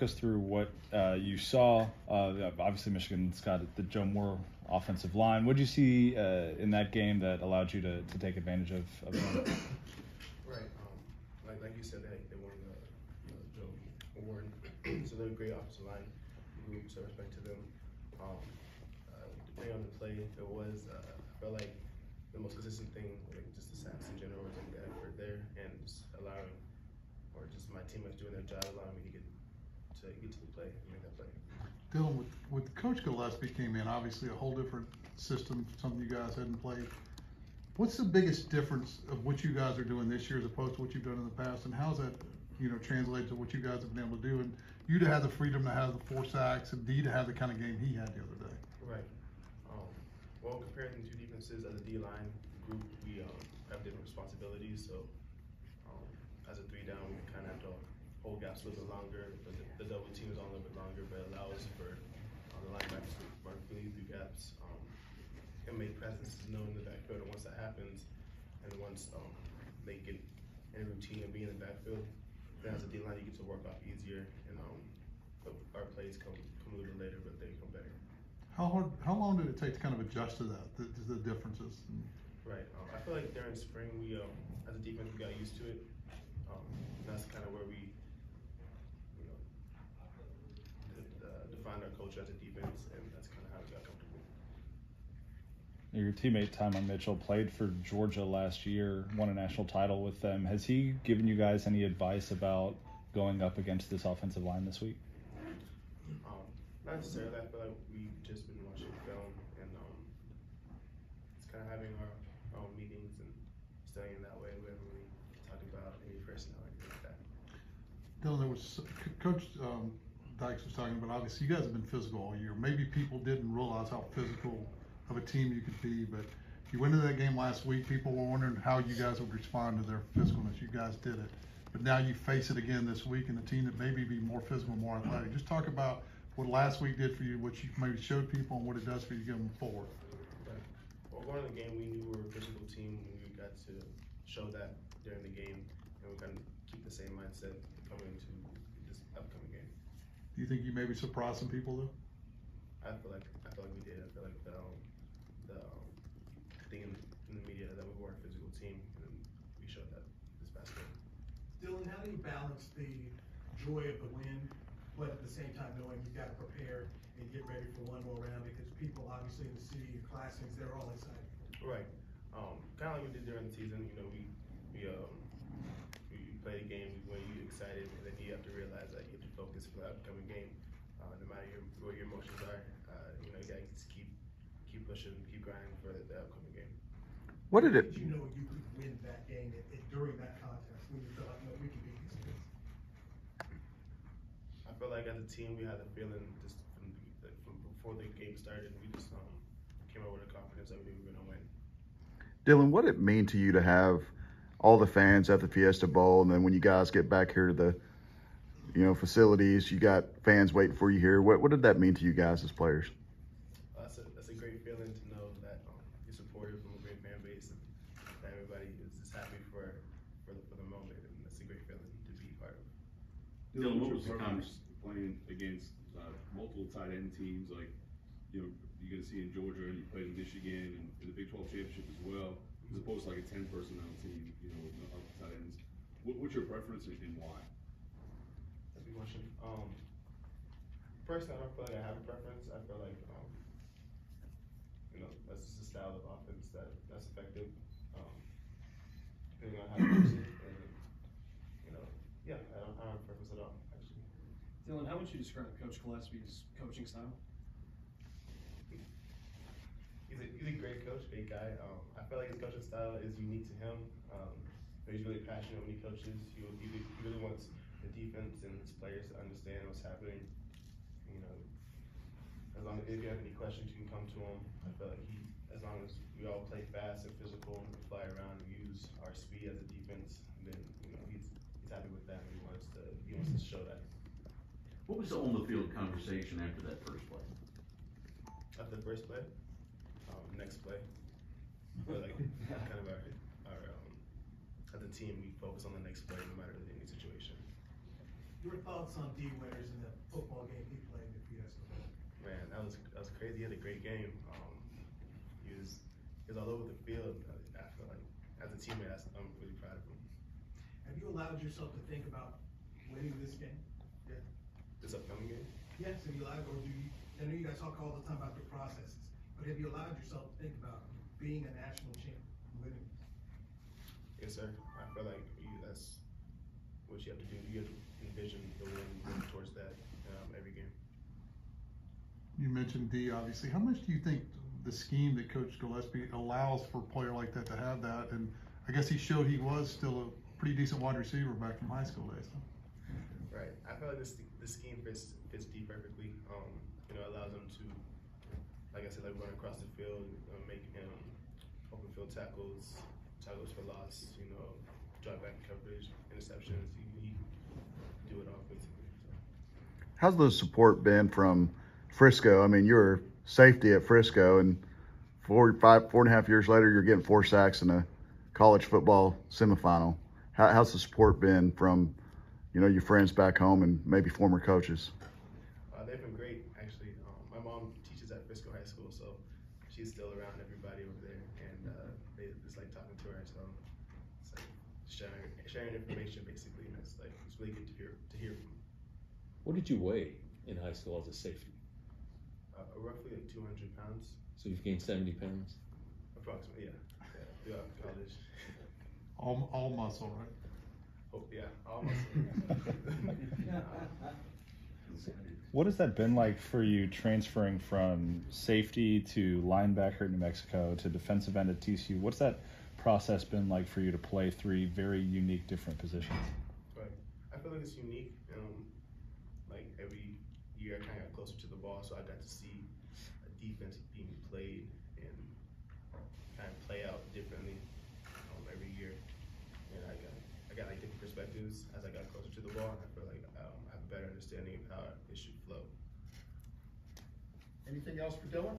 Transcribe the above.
Us through what you saw. Obviously, Michigan's got the Joe Moore offensive line. What did you see in that game that allowed you to take advantage of them? Right. Like you said, they won the Joe Award, so they're a great offensive line group. So respect to them. Depending on the play, it was I felt like the most consistent thing, like just the sacks in general, was like the effort there and just allowing, or just my teammates doing their job, allowing me to get to the play and make that play. Dylan, with Coach Gillespie came in, obviously a whole different system, something you guys hadn't played. What's the biggest difference of what you guys are doing this year as opposed to what you've done in the past, and how's that, translate to what you guys have been able to do, and you to have the freedom to have the 4 sacks, and D to have the kind of game he had the other day? Right. Well, comparing the two defenses as a D-line group, we have different responsibilities. So as a 3 down, we kind of have to hold gaps a little bit longer. The double team is on a little bit longer, but it allows for the linebackers to run freely through gaps and make presence known in the backfield. And once that happens, and once they get in a routine of being in the backfield, then as a D-line, you get to work off easier. And our plays come a little bit later, but they come better. How long did it take to kind of adjust to that, the differences? Right. I feel like during spring, we as a defense, we got used to it. That's kind of where we defined our culture as a defense, and that's kind of how we got comfortable. Your teammate Tyman Mitchell played for Georgia last year, won a national title with them. Has he given you guys any advice about going up against this offensive line this week? Not necessarily. I feel like we've just been watching film, and it's kind of having our own meetings and studying that way. We haven't really talked about any personnel or anything like that. Dylan, there was Coach Dykes was talking about, obviously you guys have been physical all year. Maybe people didn't realize how physical of a team you could be, but you went into that game last week, people were wondering how you guys would respond to their physicalness. You guys did it. But now you face it again this week, and a team that maybe be more physical, more athletic. Just talk about what last week did for you, what you maybe showed people, and what it does for you going forward. Right. Well, going into the game, we knew we were a physical team, and we got to show that during the game, and we're going to keep the same mindset coming into this upcoming game. Do you think you maybe surprised some people though? I feel like we did. I feel like the thing in the media that we were a physical team, and we showed that this past game. Dylan, how do you balance the joy of the win, but at the same time knowing you've got to prepare and get ready for one more round, because people obviously in the city, your classmates, they're all excited. Right. Kind of like we did during the season. We play the game, we win, you get excited, and then you have to realize that you have to focus for the upcoming game. No matter what your emotions are, you gotta just keep pushing, keep grinding for the upcoming game. What did you know you could win that game during that contest when you felt like, no, we can beat these kids? I feel like as a team, we had a feeling just from before the game started. We just came out with a confidence that we knew we were gonna win. Dylan, what did it mean to you to have all the fans at the Fiesta Bowl, and then when you guys get back here to the facilities, you got fans waiting for you here? What did that mean to you guys as players? That's a great feeling to know that you're supported from a great fan base, and that everybody is just happy for the moment, and that's a great feeling to be part of. Dylan, what was the preference playing against multiple tight end teams like you're going to see in Georgia, and you played in Michigan and in the Big 12 championship as well, as opposed to like a 10 personnel team, with tight ends? What's your preference and why? That's a good question. Personally, I don't feel like I have a preference. I feel like that's just a style of offense that's effective, depending on how you use it. And I don't have a preference at all, actually. Dylan, how would you describe Coach Gillespie's coaching style? He's a great coach, great guy. I feel like his coaching style is unique to him. He's really passionate when he coaches. He really wants the defense and his players to understand what's happening. As long as if you have any questions, you can come to him. I feel like as long as we all play fast and physical and fly around and use our speed as a defense, then he's happy with that. He wants to show that. What was the on-the-field conversation after that first play? After the first play? Next play. But like kind of our as a team, we focus on the next play no matter any situation. Your thoughts on D. Winters in the football game he played in the Fiesta Bowl? Man, that was crazy. He had a great game. He was all over the field. I feel like as a teammate, I'm really proud of him. Have you allowed yourself to think about winning this game? Yeah. This upcoming game? Yes, have you allowed, or do you, I know you guys talk all the time about the processes, but have you allowed yourself to think about being a national champion, winning? Yes, sir. I feel like that's what you have to do. You have to envision the win, work towards that every game. You mentioned D, obviously. How much do you think the scheme that Coach Gillespie allows for a player like that to have that? And I guess he showed he was still a pretty decent wide receiver back from high school days. Right. I feel like this scheme fits D perfectly. Allows him to, like I said, like run across the field, make open field tackles for loss. Drop back coverage, interceptions. He do it all basically. So. How's the support been from Frisco? I mean, you were safety at Frisco, and 4.5 years later, you're getting 4 sacks in a college football semifinal. How's the support been from, your friends back home and maybe former coaches? They've been great, actually. My mom teaches at Frisco High School, so she's still around everybody over there, and it's like talking to her. So it's like sharing information basically, and it's really good to hear from. What did you weigh in high school as a safety? Roughly like 200 pounds. So you've gained 70 pounds? Approximately, yeah. Throughout college. All muscle, right? Oh, yeah, all muscle. What has that been like for you transferring from safety to linebacker at New Mexico to defensive end at TCU? What's that process been like for you to play 3 very unique different positions? Right. I feel like it's unique. Like every year I kind of got closer to the ball, so I got to see a defense being played and kind of play out differently every year. And I got like different perspectives as I got closer to the ball, and I feel like I have a better understanding of how it should flow. Anything else for Dylan?